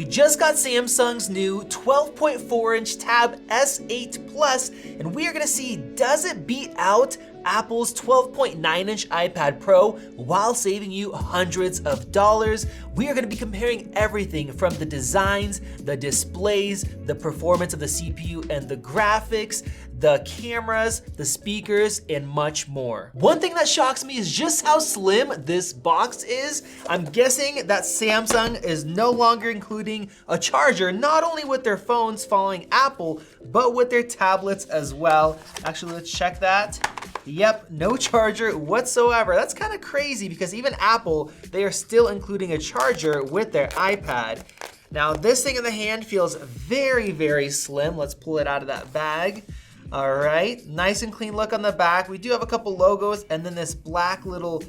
we just got Samsung's new 12.4-inch Tab S8 Plus, and we are gonna see, does it beat out Apple's 12.9-inch iPad Pro while saving you hundreds of dollars? We are going to be comparing everything from the designs, the displays, the performance of the CPU and the graphics, the cameras, the speakers, and much more. One thing that shocks me is just how slim this box is. I'm guessing that Samsung is no longer including a charger, not only with their phones following Apple, but with their tablets as well. Actually, let's check that. Yep, no charger whatsoever. That's kind of crazy because even Apple, they are still including a charger with their iPad. Now this thing in the hand feels very, very slim. Let's pull it out of that bag. All right, nice and clean look on the back. We do have a couple logos and then this black little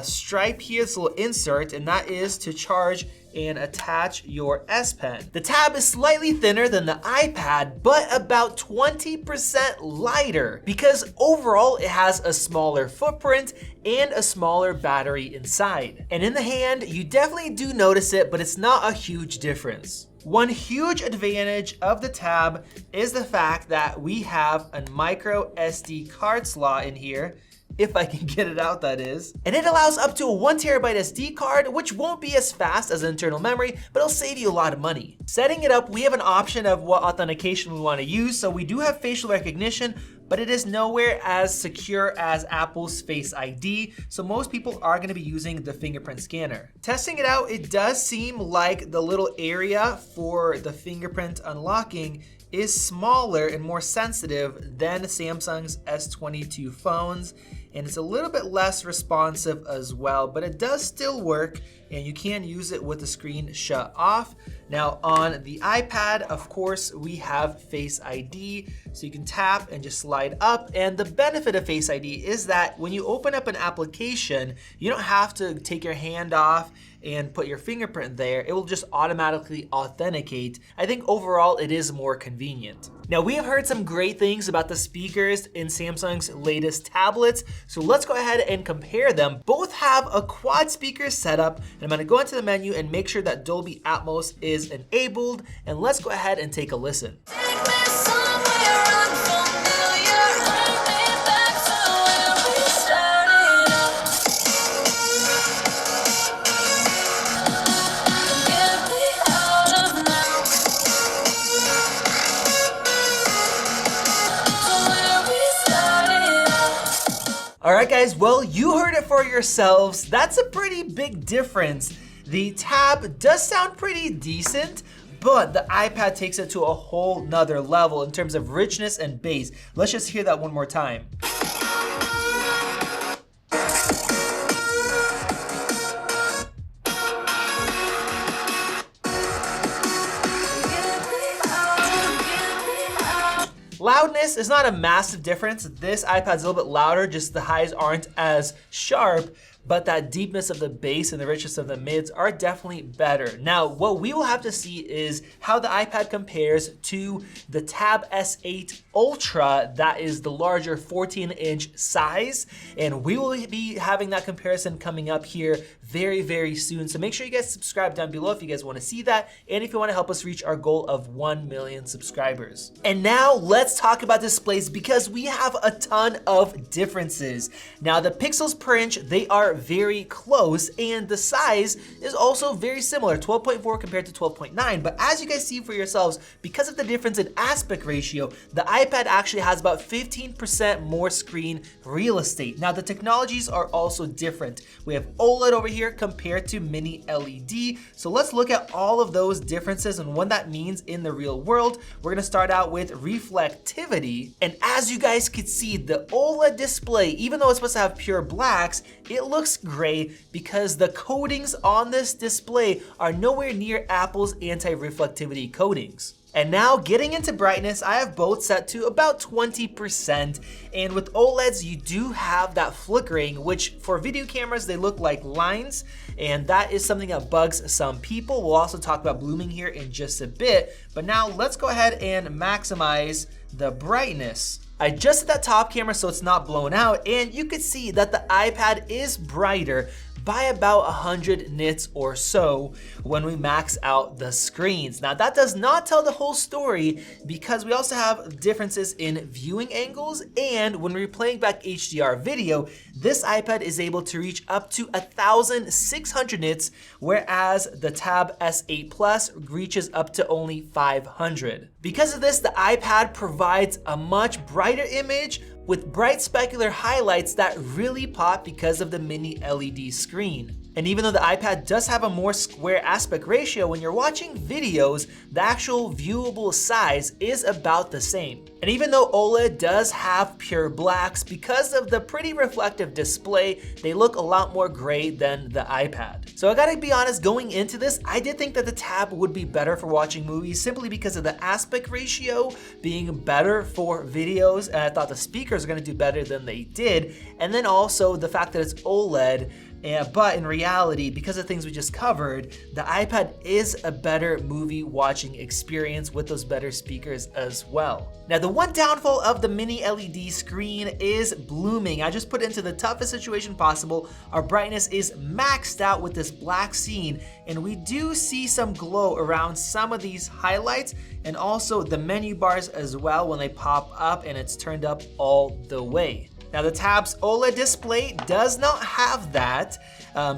stripe here, this little insert, and that is to charge and attach your S Pen. The tab is slightly thinner than the iPad, but about 20% lighter because overall it has a smaller footprint and a smaller battery inside. And in the hand, you definitely do notice it, but it's not a huge difference. One huge advantage of the tab is the fact that we have a micro SD card slot in here, if I can get it out, that is. And it allows up to a 1TB SD card, which won't be as fast as internal memory, but it'll save you a lot of money. Setting it up, we have an option of what authentication we want to use. So we do have facial recognition, but it is nowhere as secure as Apple's Face ID. So most people are going to be using the fingerprint scanner. Testing it out, it does seem like the little area for the fingerprint unlocking is smaller and more sensitive than Samsung's S22 phones, and it's a little bit less responsive as well, but it does still work and you can use it with the screen shut off. Now on the iPad, of course, we have Face ID, so you can tap and just slide up. And the benefit of Face ID is that when you open up an application, you don't have to take your hand off and put your fingerprint there. It will just automatically authenticate. I think overall it is more convenient. Now we have heard some great things about the speakers in Samsung's latest tablets, so let's go ahead and compare them. Both have a quad speaker setup, and I'm gonna go into the menu and make sure that Dolby Atmos is enabled, and let's go ahead and take a listen. All right guys, well, you heard it for yourselves. That's a pretty big difference. The tab does sound pretty decent, but the iPad takes it to a whole nother level in terms of richness and bass. Let's just hear that one more time. Loudness is not a massive difference. This iPad's a little bit louder, just the highs aren't as sharp, but that deepness of the bass and the richness of the mids are definitely better. Now, what we will have to see is how the iPad compares to the Tab S8 Ultra, that is the larger 14-inch size, and we will be having that comparison coming up here very, very soon. So make sure you guys subscribe down below if you guys want to see that, and if you want to help us reach our goal of 1 million subscribers. And now let's talk about displays because we have a ton of differences. Now the pixels per inch, they are very close, and the size is also very similar, 12.4 compared to 12.9. But as you guys see for yourselves, because of the difference in aspect ratio, the iPad actually has about 15% more screen real estate. Now the technologies are also different. We have OLED over here compared to mini LED. So let's look at all of those differences and what that means in the real world. We're gonna start out with reflectivity. And as you guys can see, the OLED display, even though it's supposed to have pure blacks, it looks gray because the coatings on this display are nowhere near Apple's anti-reflectivity coatings. And now getting into brightness, I have both set to about 20%. And with OLEDs, you do have that flickering, which for video cameras, they look like lines. And that is something that bugs some people. We'll also talk about blooming here in just a bit. But now let's go ahead and maximize the brightness. I adjusted that top camera so it's not blown out, and you could see that the iPad is brighter, by about 100 nits or so when we max out the screens. Now that does not tell the whole story because we also have differences in viewing angles, and when we're playing back HDR video, this iPad is able to reach up to 1,600 nits, whereas the Tab S8 Plus reaches up to only 500. Because of this, the iPad provides a much brighter image with bright specular highlights that really pop because of the mini LED screen. And even though the iPad does have a more square aspect ratio, when you're watching videos, the actual viewable size is about the same. And even though OLED does have pure blacks, because of the pretty reflective display, they look a lot more gray than the iPad. So I gotta be honest, going into this, I did think that the Tab would be better for watching movies simply because of the aspect ratio being better for videos, and I thought the speakers are gonna do better than they did. And then also the fact that it's OLED, but in reality, because of things we just covered, the iPad is a better movie watching experience with those better speakers as well. Now, the one downfall of the mini LED screen is blooming. I just put it into the toughest situation possible. Our brightness is maxed out with this black scene, and we do see some glow around some of these highlights and also the menu bars as well when they pop up and it's turned up all the way. Now the Tab's OLED display does not have that,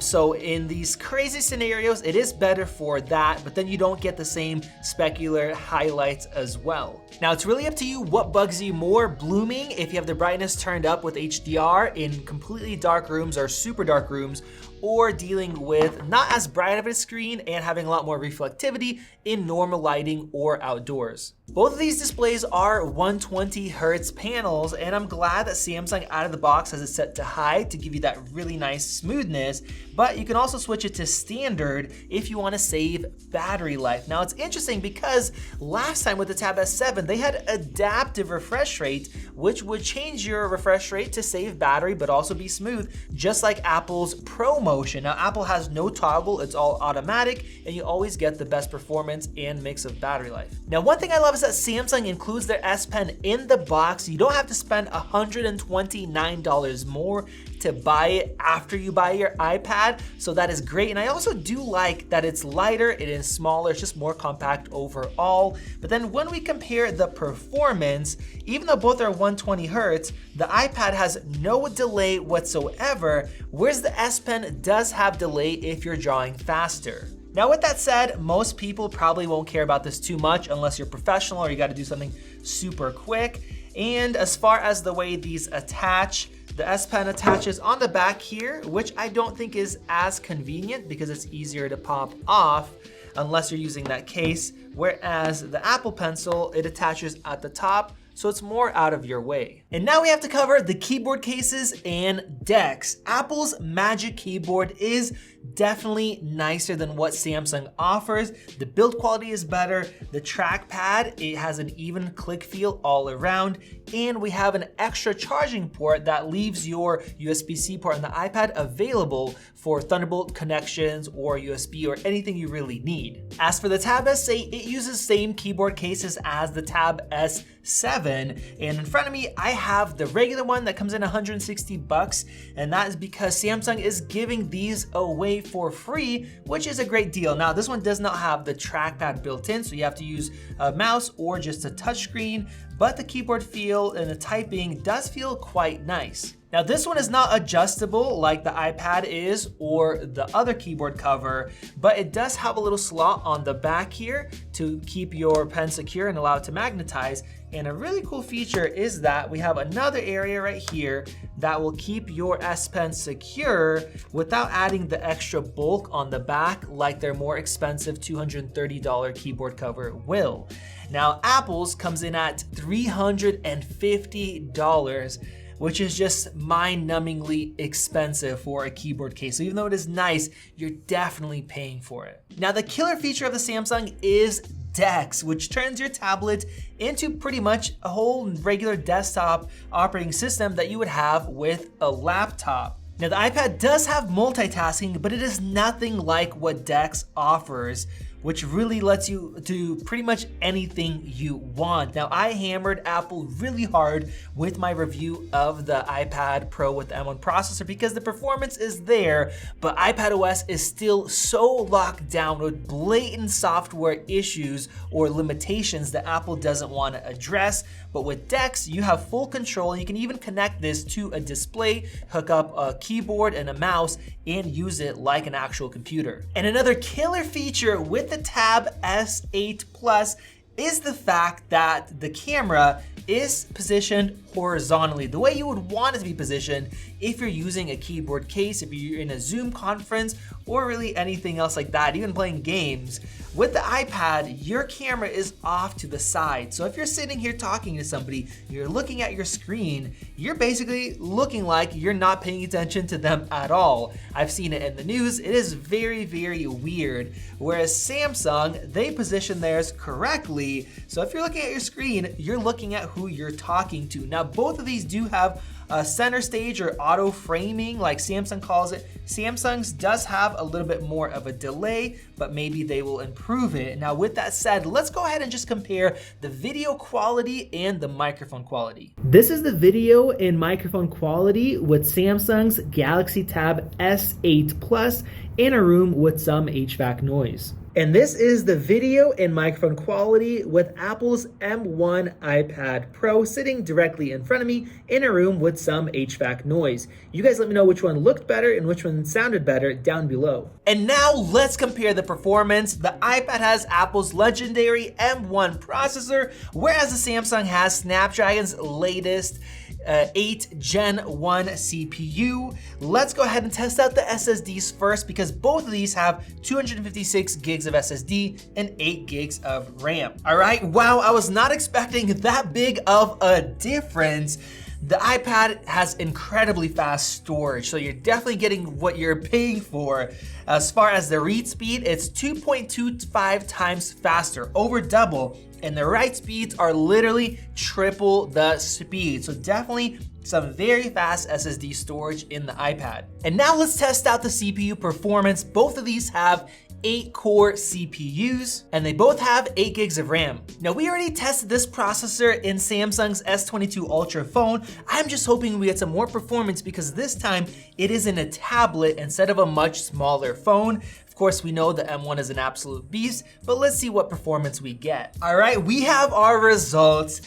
so in these crazy scenarios, it is better for that, but then you don't get the same specular highlights as well. Now it's really up to you what bugs you more, blooming if you have the brightness turned up with HDR in completely dark rooms or super dark rooms, or dealing with not as bright of a screen and having a lot more reflectivity in normal lighting or outdoors. Both of these displays are 120 Hz panels, and I'm glad that Samsung out of the box has it set to high to give you that really nice smoothness, but you can also switch it to standard if you want to save battery life. Now it's interesting because last time with the Tab S7, they had adaptive refresh rate, which would change your refresh rate to save battery but also be smooth, just like Apple's Pro Motion. Now Apple has no toggle, it's all automatic, and you always get the best performance and mix of battery life. Now one thing I love is that Samsung includes their S Pen in the box. You don't have to spend $129 more to buy it after you buy your iPad, so that is great. And I also do like that it's lighter, it is smaller, it's just more compact overall. But then when we compare the performance, even though both are 120 Hz, the iPad has no delay whatsoever, whereas the S Pen does have delay if you're drawing faster. Now with that said, most people probably won't care about this too much unless you're professional or you gotta do something super quick. And as far as the way these attach, the S Pen attaches on the back here, which I don't think is as convenient because it's easier to pop off unless you're using that case, whereas the Apple Pencil, it attaches at the top, so it's more out of your way. And now we have to cover the keyboard cases and decks. Apple's Magic Keyboard is definitely nicer than what Samsung offers. The build quality is better, the trackpad, it has an even click feel all around, and we have an extra charging port that leaves your USB-C port on the iPad available for Thunderbolt connections or USB or anything you really need. As for the Tab S8, it uses same keyboard cases as the Tab S7, and in front of me I have the regular one that comes in $160, and that is because Samsung is giving these away for free, which is a great deal. Now this one does not have the trackpad built in, so you have to use a mouse or just a touchscreen, but the keyboard feel and the typing does feel quite nice. Now this one is not adjustable like the iPad is or the other keyboard cover, but it does have a little slot on the back here to keep your pen secure and allow it to magnetize. And a really cool feature is that we have another area right here that will keep your S Pen secure without adding the extra bulk on the back like their more expensive $230 keyboard cover will. Now Apple's comes in at $350, which is just mind-numbingly expensive for a keyboard case. So even though it is nice, you're definitely paying for it. Now the killer feature of the Samsung is DeX, which turns your tablet into pretty much a whole regular desktop operating system that you would have with a laptop. Now the iPad does have multitasking, but it is nothing like what DeX offers, which really lets you do pretty much anything you want. Now, I hammered Apple really hard with my review of the iPad Pro with the M1 processor because the performance is there, but iPadOS is still so locked down with blatant software issues or limitations that Apple doesn't want to address. But with DeX, you have full control. You can even connect this to a display, hook up a keyboard and a mouse, and use it like an actual computer. And another killer feature with the Tab S8 Plus is the fact that the camera is positioned horizontally, the way you would want it to be positioned if you're using a keyboard case, if you're in a Zoom conference, or really anything else like that, even playing games. With the iPad, your camera is off to the side. So if you're sitting here talking to somebody, you're looking at your screen, you're basically looking like you're not paying attention to them at all. I've seen it in the news. It is very, very weird. Whereas Samsung, they position theirs correctly. So if you're looking at your screen, you're looking at who you're talking to. Now, both of these do have center stage or auto framing, like Samsung calls it. Samsung's does have a little bit more of a delay, but maybe they will improve it. Now, with that said, let's go ahead and just compare the video quality and the microphone quality. This is the video and microphone quality with Samsung's Galaxy Tab S8 Plus in a room with some HVAC noise. And this is the video and microphone quality with Apple's M1 iPad Pro sitting directly in front of me in a room with some HVAC noise. You guys let me know which one looked better and which one sounded better down below. And now let's compare the performance. The iPad has Apple's legendary M1 processor, whereas the Samsung has Snapdragon's latest 8 Gen 1 CPU. Let's go ahead and test out the SSDs first because both of these have 256 gigs of SSD and 8 gigs of RAM. All right, wow, I was not expecting that big of a difference. The iPad has incredibly fast storage, so you're definitely getting what you're paying for. As far as the read speed, it's 2.25 times faster, over double, and the write speeds are literally triple the speed. So definitely some very fast SSD storage in the iPad. And now let's test out the CPU performance. Both of these have 8-core CPUs, and they both have 8 gigs of RAM. Now, we already tested this processor in Samsung's S22 Ultra phone. I'm just hoping we get some more performance because this time it is in a tablet instead of a much smaller phone. Of course, we know the M1 is an absolute beast, but let's see what performance we get. All right, we have our results.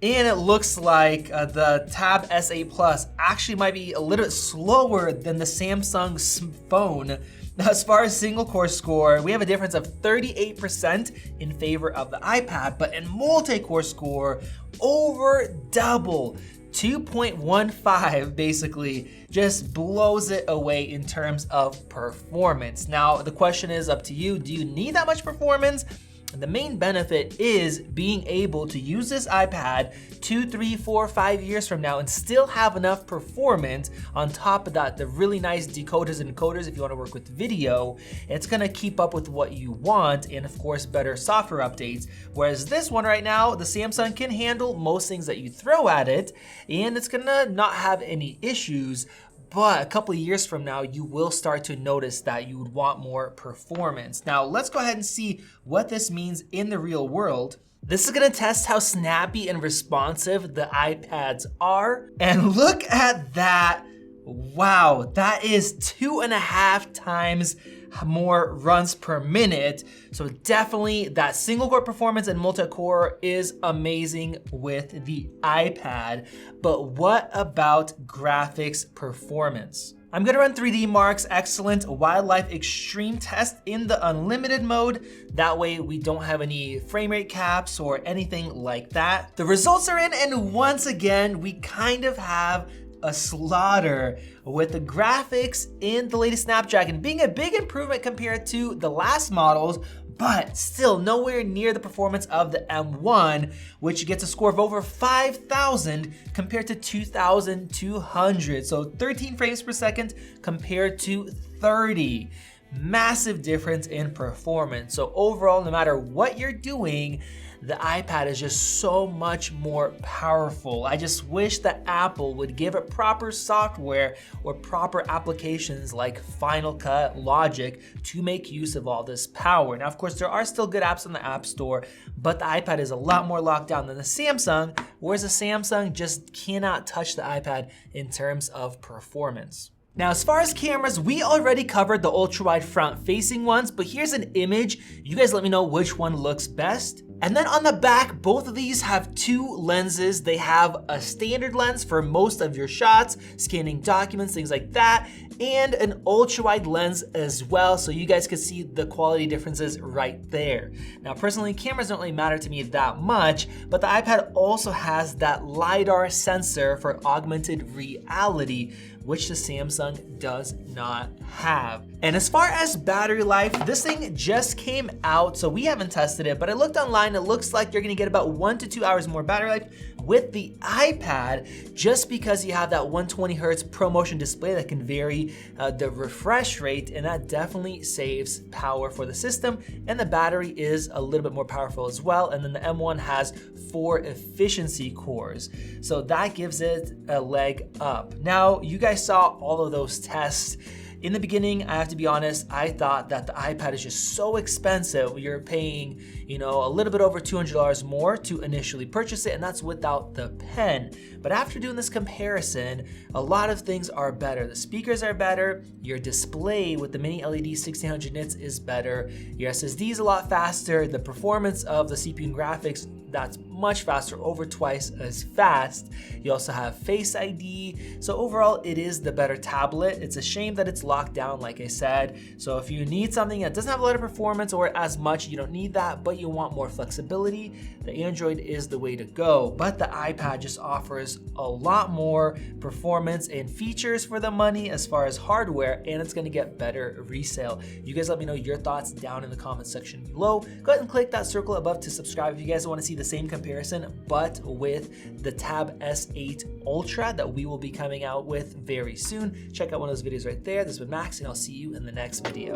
And it looks like the Tab S8 Plus actually might be a little bit slower than the Samsung phone. Now, as far as single core score, we have a difference of 38% in favor of the iPad, but in multi-core score, over double. 2.15 basically just blows it away in terms of performance. Now, the question is up to you. Do you need that much performance? The main benefit is being able to use this iPad 2, 3, 4, 5 years from now and still have enough performance. On top of that, the really nice decoders and encoders if you want to work with video. It's gonna keep up with what you want and of course better software updates. Whereas this one right now, the Samsung can handle most things that you throw at it and it's gonna not have any issues. But a couple of years from now, you will start to notice that you would want more performance. Now, let's go ahead and see what this means in the real world. This is gonna test how snappy and responsive the iPads are. And look at that. Wow, that is 2.5 times more runs per minute. So definitely that single core performance and multi-core is amazing with the iPad. But what about graphics performance? I'm gonna run 3D Mark's excellent Wildlife Extreme test in the unlimited mode. That way we don't have any frame rate caps or anything like that. The results are in, and once again, we kind of have a slaughter with the graphics in the latest Snapdragon being a big improvement compared to the last models, but still nowhere near the performance of the M1, which gets a score of over 5,000 compared to 2,200. So 13 frames per second compared to 30. massive difference in performance. So overall, no matter what you're doing, the iPad is just so much more powerful. I just wish that Apple would give it proper software or proper applications like Final Cut, Logic to make use of all this power. Now, of course, there are still good apps on the App Store, but the iPad is a lot more locked down than the Samsung, whereas the Samsung just cannot touch the iPad in terms of performance. Now, as far as cameras, we already covered the ultra-wide front-facing ones, but here's an image. You guys let me know which one looks best. And then on the back, both of these have two lenses. They have a standard lens for most of your shots, scanning documents, things like that, and an ultra-wide lens as well, so you guys can see the quality differences right there. Now, personally, cameras don't really matter to me that much, but the iPad also has that LiDAR sensor for augmented reality, which the Samsung does not have. And as far as battery life, this thing just came out, so we haven't tested it, but I looked online, it looks like you're gonna get about 1 to 2 hours more battery life with the iPad, just because you have that 120 Hertz ProMotion display that can vary the refresh rate, and that definitely saves power for the system. And the battery is a little bit more powerful as well. And then the M1 has 4 efficiency cores, so that gives it a leg up. Now, you guys saw all of those tests. In the beginning, I have to be honest, I thought that the iPad is just so expensive. You're paying, a little bit over $200 more to initially purchase it, and that's without the pen. But after doing this comparison, a lot of things are better. The speakers are better, your display with the mini LED 1600 nits is better, your SSD is a lot faster, the performance of the CPU and graphics, that's much faster, over twice as fast. You also have Face ID. So overall, it is the better tablet. It's a shame that it's locked down, like I said. So if you need something that doesn't have a lot of performance or as much, you don't need that, but you want more flexibility, the Android is the way to go. But the iPad just offers a lot more performance and features for the money as far as hardware, and it's gonna get better resale. You guys let me know your thoughts down in the comment section below. Go ahead and click that circle above to subscribe if you guys wanna see the same comparison, but with the Tab S8 Ultra that we will be coming out with very soon. Check out one of those videos right there. This has been Max, and I'll see you in the next video.